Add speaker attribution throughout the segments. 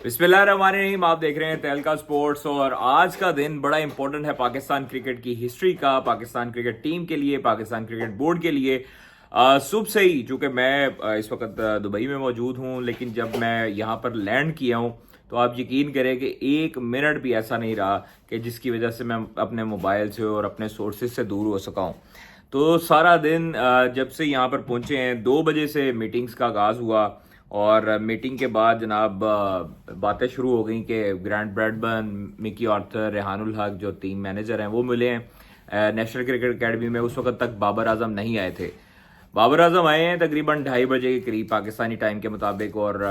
Speaker 1: बिस्मिल्लाहिर्रहमानिर्रहीम। आप देख रहे हैं तहलका स्पोर्ट्स और आज का दिन बड़ा इंपॉर्टेंट है पाकिस्तान क्रिकेट की हिस्ट्री का, पाकिस्तान क्रिकेट टीम के लिए, पाकिस्तान क्रिकेट बोर्ड के लिए। सुबह से ही, चूंकि मैं इस वक्त दुबई में मौजूद हूं, लेकिन जब मैं यहां पर लैंड किया हूं तो आप यकीन करें कि एक मिनट भी ऐसा नहीं रहा कि जिसकी वजह से मैं अपने मोबाइल से और अपने सोर्सेज से दूर हो सका हूं। तो सारा दिन जब से यहाँ पर पहुंचे हैं 2 बजे से मीटिंग्स का आगाज़ हुआ और मीटिंग के बाद जनाब बातें शुरू हो गई कि grant Bradburn, Mickey Arthur, Rehanul हक जो टीम मैनेजर हैं वो मिले हैं नेशनल क्रिकेट एकेडमी में। उस वक्त तक बाबर आजम नहीं आए थे। बाबर आजम आए हैं तकरीबन 2:30 बजे के करीब पाकिस्तानी टाइम के मुताबिक और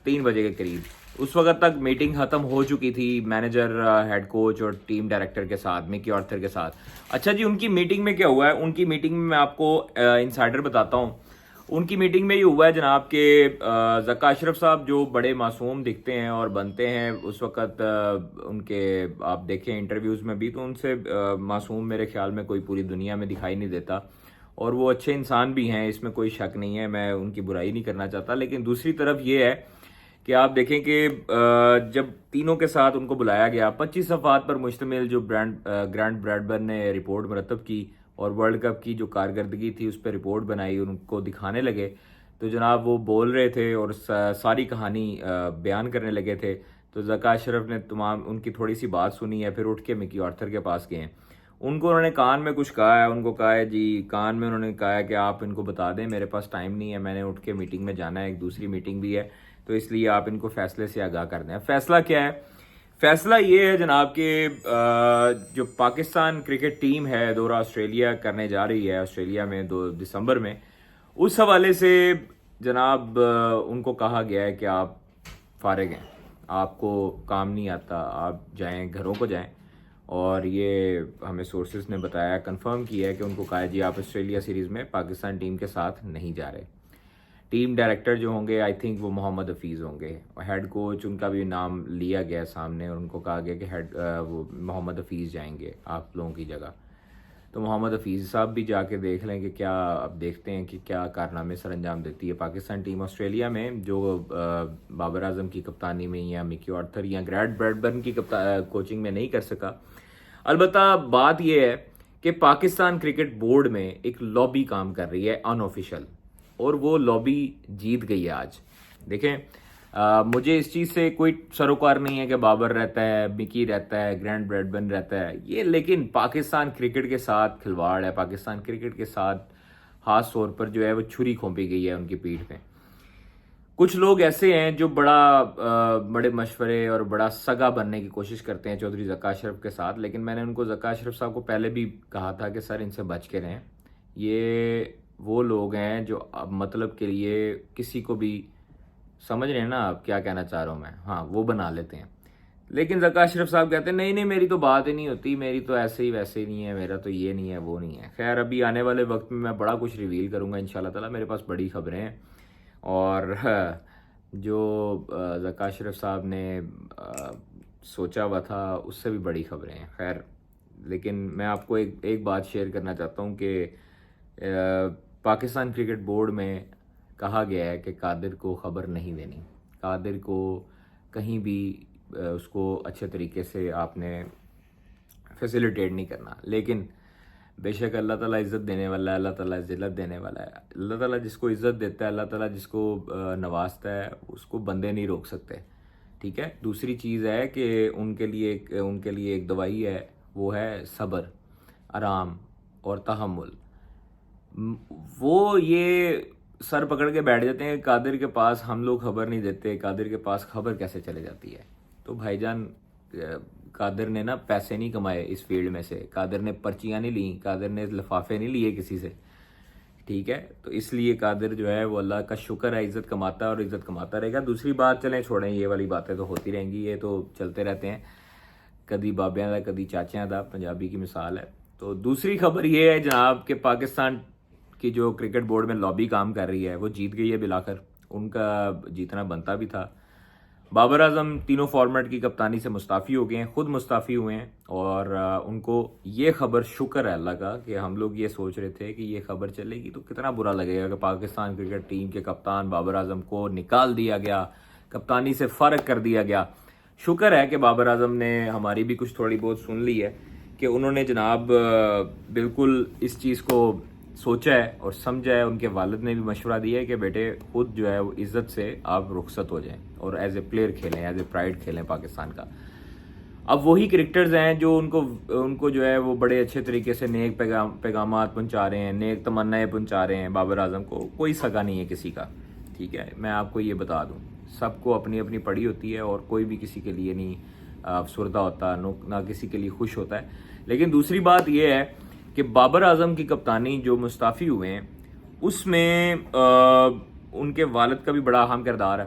Speaker 1: 3 बजे के करीब। उस वक्त तक मीटिंग खत्म हो चुकी थी मैनेजर, हेड कोच और टीम डायरेक्टर के साथ, मिकी आर्थर के साथ। अच्छा जी, उनकी मीटिंग में क्या हुआ है? उनकी मीटिंग में मैं आपको इनसाइडर बताता हूँ। उनकी मीटिंग में ये हुआ है जनाब के ज़का अशरफ साहब जो बड़े मासूम दिखते हैं और बनते हैं उस वक़्त, उनके आप देखें इंटरव्यूज़ में भी तो उनसे मासूम मेरे ख्याल में कोई पूरी दुनिया में दिखाई नहीं देता और वो अच्छे इंसान भी हैं, इसमें कोई शक नहीं है, मैं उनकी बुराई नहीं करना चाहता। लेकिन दूसरी तरफ ये है कि आप देखें कि जब तीनों के साथ उनको बुलाया गया, 25 सफ़ात पर मुश्तमिल जो ग्रांट ब्रैडबर्न ने रिपोर्ट मरतब की और वर्ल्ड कप की जो कारकर्दगी थी उस पर रिपोर्ट बनाई, उनको दिखाने लगे तो जनाब वो बोल रहे थे और सारी कहानी बयान करने लगे थे। तो ज़का अशरफ ने तमाम उनकी थोड़ी सी बात सुनी है, फिर उठ के मिकी आर्थर के पास गए। उनको उन्होंने कान में कुछ कहा है, उनको कहा है जी, कान में उन्होंने कहा है कि आप इनको बता दें मेरे पास टाइम नहीं है, मैंने उठ के मीटिंग में जाना है, एक दूसरी मीटिंग भी है, तो इसलिए आप इनको फैसले से आगाह कर दें। फैसला क्या है? फैसला ये है जनाब कि जो पाकिस्तान क्रिकेट टीम है दौरा ऑस्ट्रेलिया करने जा रही है, ऑस्ट्रेलिया में 2 दिसंबर में, उस हवाले से जनाब उनको कहा गया है कि आप फारिग हैं, आपको काम नहीं आता, आप जाएं, घरों को जाएं। और ये हमें सोर्सेज ने बताया, कंफर्म किया है कि उनको कहा है जी आप ऑस्ट्रेलिया सीरीज़ में पाकिस्तान टीम के साथ नहीं जा रहे। टीम डायरेक्टर जो होंगे आई थिंक वो मोहम्मद हफीज़ होंगे, हेड कोच उनका भी नाम लिया गया सामने और उनको कहा गया कि वो मोहम्मद हफीज़ जाएंगे आप लोगों की जगह। तो मोहम्मद हफीज़ साहब भी जाके देख लें कि क्या, अब देखते हैं कि क्या कारनामे सर अंजाम देती है पाकिस्तान टीम ऑस्ट्रेलिया में, जो बाबर आजम की कप्तानी में या मिकी आर्थर या ग्रांट ब्रैडबर्न की कोचिंग में नहीं कर सका। अलबत्ता बात यह है कि पाकिस्तान क्रिकेट बोर्ड में एक लॉबी काम कर रही है अनऑफिशियल, और वो लॉबी जीत गई है आज। देखें, मुझे इस चीज़ से कोई सरोकार नहीं है कि बाबर रहता है, मिकी रहता है, ग्रांट ब्रैडबर्न रहता है ये, लेकिन पाकिस्तान क्रिकेट के साथ खिलवाड़ है, पाकिस्तान क्रिकेट के साथ खास तौर पर जो है वो छुरी खोपी गई है उनकी पीठ में। कुछ लोग ऐसे हैं जो बड़े मशवरे और बड़ा सगा बनने की कोशिश करते हैं चौधरी ज़का अशरफ के साथ, लेकिन मैंने उनको, ज़का अशरफ साहब को पहले भी कहा था कि सर इनसे बच के रहें। ये वो लोग हैं जो अब मतलब के लिए किसी को भी, समझ रहे हैं ना आप क्या कहना चाह रहा हूँ मैं, हाँ वो बना लेते हैं। लेकिन ज़का अशरफ साहब कहते हैं नहीं नहीं मेरी तो बात ही नहीं होती, मेरी तो ऐसे ही वैसे ही नहीं है, मेरा तो ये नहीं है वो नहीं है। खैर अभी आने वाले वक्त में मैं बड़ा कुछ रिवील करूँगा इंशाल्लाह ताला, मेरे पास बड़ी खबरें हैं और जो ज़का अशरफ साहब ने सोचा हुआ था उससे भी बड़ी खबरें हैं। खैर, लेकिन मैं आपको एक बात शेयर करना चाहता हूँ कि पाकिस्तान क्रिकेट बोर्ड में कहा गया है कि कादिर को ख़बर नहीं देनी, कादिर को कहीं भी उसको अच्छे तरीके से आपने फैसिलिटेट नहीं करना। लेकिन बेशक अल्लाह ताला इज़्ज़त देने वाला है, अल्लाह ताला ज़िल्लत देने वाला है। अल्लाह ताला जिसको इज़्ज़त देता है, अल्लाह ताला जिसको नवाजता है, उसको बंदे नहीं रोक सकते, ठीक है। दूसरी चीज़ है कि उनके लिए एक दवाई है, वो है सब्र, आराम और तहम्मुल। वो ये सर पकड़ के बैठ जाते हैं कादिर के पास हम लोग खबर नहीं देते, कादिर के पास खबर कैसे चले जाती है। तो भाईजान, कादिर ने ना पैसे नहीं कमाए इस फील्ड में से, कादिर ने पर्चियाँ नहीं ली, कादिर ने लिफाफे नहीं लिए किसी से, ठीक है। तो इसलिए कादिर जो है वो अल्लाह का शुक्र है, इज़्ज़त कमाता है और इज़्ज़त कमाता रहेगा। दूसरी बात चलें छोड़ें, ये वाली बातें तो होती रहेंगी, ये तो चलते रहते हैं, कदी बाबियां दा कदी चाचियां दा, पंजाबी की मिसाल है। तो दूसरी खबर ये है जनाब कि पाकिस्तान की जो क्रिकेट बोर्ड में लॉबी काम कर रही है वो जीत गई है बिलाकर, उनका जीतना बनता भी था। बाबर आजम तीनों फॉर्मेट की कप्तानी से मुस्ताफ़ी हो गए हैं, खुद मुस्ताफ़ी हुए हैं और उनको ये खबर, शुक्र है अल्लाह का, कि हम लोग ये सोच रहे थे कि ये खबर चलेगी तो कितना बुरा लगेगा कि पाकिस्तान क्रिकेट टीम के कप्तान बाबर आजम को निकाल दिया गया, کپتانی سے فرق کر دیا گیا. شکر ہے کہ بابر اعظم نے ہماری بھی کچھ تھوڑی بہت سن لی ہے کہ انہوں نے جناب بالکل اس چیز کو سوچا ہے اور سمجھا ہے. ان کے والد نے بھی مشورہ دیا ہے کہ بیٹے خود جو ہے وہ عزت سے آپ رخصت ہو جائیں اور ایز اے پلیئر کھیلیں, ایز اے پرائڈ کھیلیں پاکستان کا. اب وہی کرکٹرز ہیں جو ان کو جو ہے وہ بڑے اچھے طریقے سے نیک پیغامات پہنچا رہے ہیں, نیک تمنائیں پہنچا رہے ہیں. بابر اعظم کو کوئی سگا نہیں ہے کسی کا, ٹھیک ہے, میں آپ کو یہ بتا دوں. سب کو اپنی اپنی پڑی ہوتی ہے اور کوئی بھی کسی کے لیے نہیں افسردہ ہوتا, نہ کسی کے لیے خوش ہوتا ہے. لیکن دوسری بات یہ ہے کہ بابر اعظم کی کپتانی جو مستعفی ہوئے ہیں اس میں ان کے والد کا بھی بڑا اہم کردار ہے.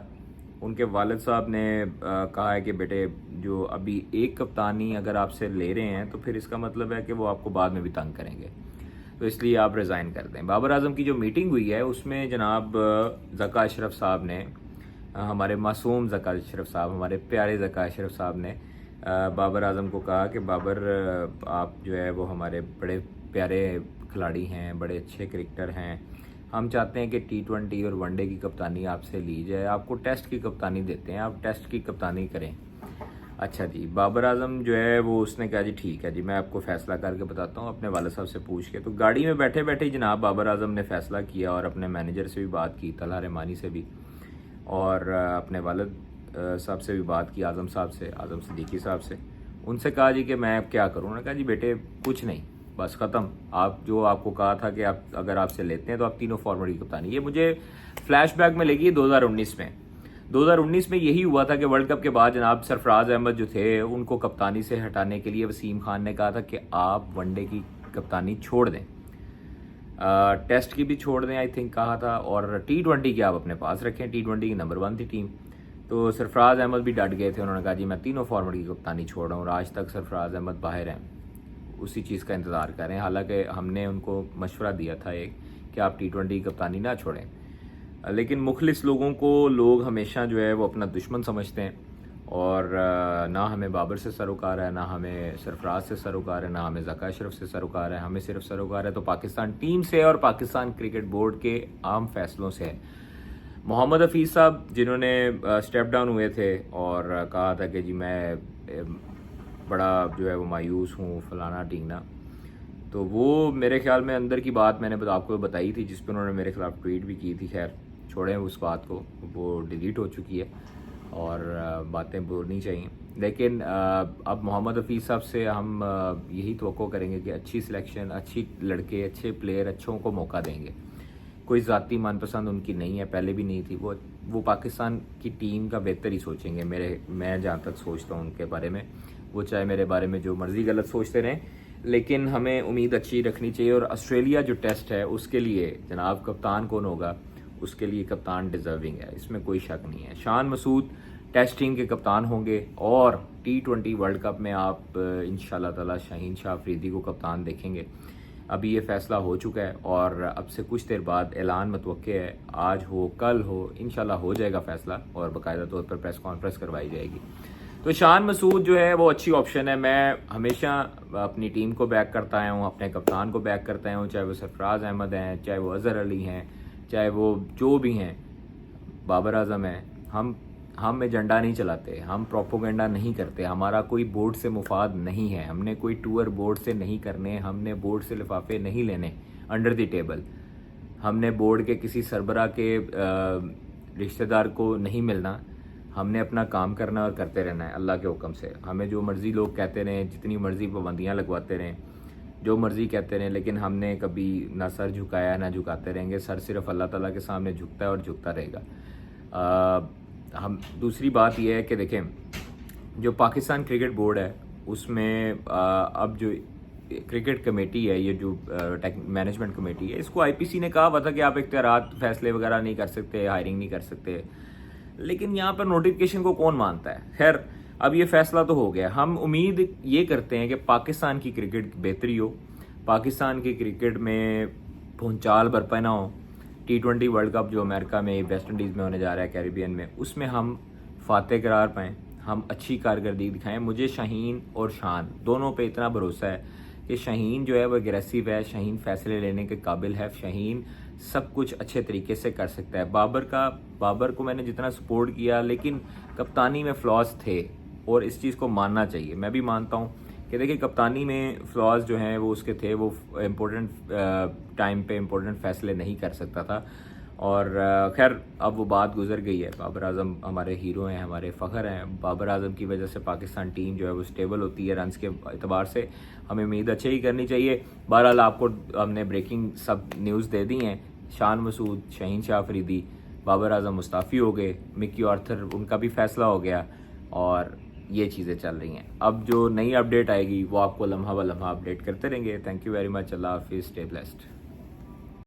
Speaker 1: ان کے والد صاحب نے کہا ہے کہ بیٹے جو ابھی ایک کپتانی اگر آپ سے لے رہے ہیں تو پھر اس کا مطلب ہے کہ وہ آپ کو بعد میں بھی تنگ کریں گے, تو اس لیے آپ ریزائن کر دیں. بابر اعظم کی جو میٹنگ ہوئی ہے اس میں جناب ذکا اشرف صاحب نے, ہمارے معصوم ذکا اشرف صاحب, ہمارے پیارے ذکا اشرف صاحب نے بابر اعظم کو کہا کہ بابر آپ جو ہے وہ ہمارے بڑے پیارے کھلاڑی ہیں, بڑے اچھے کرکٹر ہیں, ہم چاہتے ہیں کہ T20 اور ون ڈے کی کپتانی آپ سے لی جائے, آپ کو ٹیسٹ کی کپتانی دیتے ہیں, آپ ٹیسٹ کی کپتانی کریں. اچھا جی, بابر اعظم جو ہے وہ اس نے کہا جی ٹھیک ہے جی, میں آپ کو فیصلہ کر کے بتاتا ہوں اپنے والد صاحب سے پوچھ کے. تو گاڑی میں بیٹھے بیٹھے جناب بابر اعظم نے فیصلہ کیا اور اپنے مینیجر سے بھی بات کی, طلحہ رحمانی سے بھی, اور اپنے والد صاحب سے بھی بات کی, اعظم صاحب سے, اعظم صدیقی صاحب سے. ان سے کہا جی کہ میں اب کیا کروں. انہوں نے کہا جی بیٹے کچھ نہیں, بس ختم. آپ کو کہا تھا کہ اگر آپ سے لیتے ہیں تو آپ تینوں فارمیٹ کی کپتانی. یہ مجھے فلیش بیک میں لگی 2019 میں یہی ہوا تھا کہ ورلڈ کپ کے بعد جناب سرفراز احمد جو تھے ان کو کپتانی سے ہٹانے کے لیے وسیم خان نے کہا تھا کہ آپ ون ڈے کی کپتانی چھوڑ دیں, ٹیسٹ کی بھی چھوڑ دیں آئی تھنک کہا تھا, اور T20 کی آپ اپنے پاس رکھیں. T20 کی نمبر 1 تھی ٹیم. تو سرفراز احمد بھی ڈٹ گئے تھے, انہوں نے کہا جی میں تینوں فارمیٹ کی کپتانی چھوڑ رہا ہوں, اور آج تک سرفراز احمد باہر ہیں, اسی چیز کا انتظار کریں. حالانکہ ہم نے ان کو مشورہ دیا تھا ایک کہ آپ T20 کی کپتانی نہ چھوڑیں, لیکن مخلص لوگوں کو لوگ ہمیشہ جو ہے وہ اپنا دشمن سمجھتے ہیں, اور نہ ہمیں بابر سے سروکار ہے, نہ ہمیں سرفراز سے سروکار ہے, نہ ہمیں ذکا اشرف سے سروکار ہے. ہمیں صرف سروکار ہے تو پاکستان ٹیم سے اور پاکستان کرکٹ بورڈ کے عام فیصلوں سے ہے. محمد حفیظ صاحب جنہوں نے اسٹیپ ڈاؤن ہوئے تھے اور کہا تھا کہ جی میں بڑا جو ہے وہ مایوس ہوں فلانا ٹھیکنا, تو وہ میرے خیال میں اندر کی بات میں نے آپ کو بتائی تھی جس پہ انہوں نے میرے خلاف ٹویٹ بھی کی تھی. خیر چھوڑیں اس بات کو, وہ ڈیلیٹ ہو چکی ہے اور باتیں بولنی چاہیے. لیکن اب محمد حفیظ صاحب سے ہم یہی توقع کریں گے کہ اچھی سلیکشن, اچھی لڑکے, اچھے پلیئر, اچھوں کو موقع دیں گے. کوئی ذاتی من پسند ان کی نہیں ہے, پہلے بھی نہیں تھی. وہ پاکستان کی ٹیم کا بہتر ہی سوچیں گے, میں جہاں تک سوچتا ہوں ان کے بارے میں. وہ چاہے میرے بارے میں جو مرضی غلط سوچتے رہیں, لیکن ہمیں امید اچھی رکھنی چاہیے. اور آسٹریلیا جو ٹیسٹ ہے اس کے لیے جناب کپتان کون ہوگا, اس کے لیے کپتان ڈیزرونگ ہے, اس میں کوئی شک نہیں ہے. شان مسعود ٹیسٹنگ کے کپتان ہوں گے, اور T20 ورلڈ کپ میں آپ انشاءاللہ تعالی شاہین شاہ افریدی کو کپتان دیکھیں گے. ابھی یہ فیصلہ ہو چکا ہے اور اب سے کچھ دیر بعد اعلان متوقع ہے, آج ہو کل ہو انشاءاللہ ہو جائے گا فیصلہ, اور باقاعدہ طور پر پریس کانفرنس کروائی جائے گی. تو شان مسعود جو ہے وہ اچھی آپشن ہے. میں ہمیشہ اپنی ٹیم کو بیک کرتا آیا ہوں, اپنے کپتان کو بیک کرتا آیا ہوں, چاہے وہ سرفراز احمد ہیں, چاہے وہ اظہر علی ہیں, چاہے وہ جو بھی ہیں, بابر اعظم ہیں. ہم ایجنڈا نہیں چلاتے, ہم پروپوگنڈا نہیں کرتے, ہمارا کوئی بورڈ سے مفاد نہیں ہے, ہم نے کوئی ٹور بورڈ سے نہیں کرنے, ہم نے بورڈ سے لفافے نہیں لینے انڈر دی ٹیبل, ہم نے بورڈ کے کسی سربراہ کے رشتہ دار کو نہیں ملنا. ہم نے اپنا کام کرنا اور کرتے رہنا ہے اللہ کے حکم سے. ہمیں جو مرضی لوگ کہتے رہیں, جتنی مرضی پابندیاں لگواتے رہیں, جو مرضی کہتے رہیں, لیکن ہم نے کبھی نہ سر جھکایا نہ جھکاتے رہیں گے. سر صرف اللہ تعالیٰ کے سامنے جھکتا ہے اور جھکتا رہے گا. ہم دوسری بات یہ ہے کہ دیکھیں جو پاکستان کرکٹ بورڈ ہے اس میں اب جو کرکٹ کمیٹی ہے, یہ جو مینجمنٹ کمیٹی ہے, اس کو IPC نے کہا ہوا تھا کہ آپ اختیارات فیصلے وغیرہ نہیں کر سکتے, ہائرنگ نہیں کر سکتے, لیکن یہاں پر نوٹیفکیشن کو کون مانتا ہے. خیر اب یہ فیصلہ تو ہو گیا. ہم امید یہ کرتے ہیں کہ پاکستان کی کرکٹ بہتری ہو, پاکستان کی کرکٹ میں بھونچال برپا نہ ہو. T20 ورلڈ کپ جو امریکہ میں ویسٹ انڈیز میں ہونے جا رہا ہے, کیریبین میں, اس میں ہم فاتح قرار پائیں, ہم اچھی کارکردگی دکھائیں. مجھے شاہین اور شان دونوں پہ اتنا بھروسہ ہے کہ شاہین جو ہے وہ اگریسو ہے, شاہین فیصلے لینے کے قابل ہے, شاہین सब कुछ अच्छे तरीके से कर सकता है। बाबर को मैंने जितना सपोर्ट किया, लेकिन कप्तानी में फ्लॉज थे और इस चीज़ को मानना चाहिए। मैं भी मानता हूँ कि देखिए कप्तानी में फ्लॉज जो हैं वो उसके थे, वो इम्पोर्टेंट टाइम पे इम्पोर्टेंट फैसले नहीं कर सकता था। और खैर अब वो बात गुजर गई है। बाबर आजम हमारे हीरो हैं, हमारे फ़ख्र हैं। बाबर आजम की वजह से पाकिस्तान टीम जो है वो स्टेबल होती है रन्स के एतबार से। हमें उम्मीद अच्छी ही करनी चाहिए। बहरहाल आपको हमने ब्रेकिंग सब न्यूज़ दे दी हैं। शान मसूद, शहीन शाह अफरीदी, बाबर आजम मुस्ताफ़ी हो गए, मिकी आर्थर उनका भी फैसला हो गया और ये चीज़ें चल रही हैं। अब जो नई अपडेट आएगी वो आपको लम्हा ब लम्हा अपडेट करते रहेंगे। Thank you very much. अल्लाह हाफिज़, स्टे ब्लेस्ड।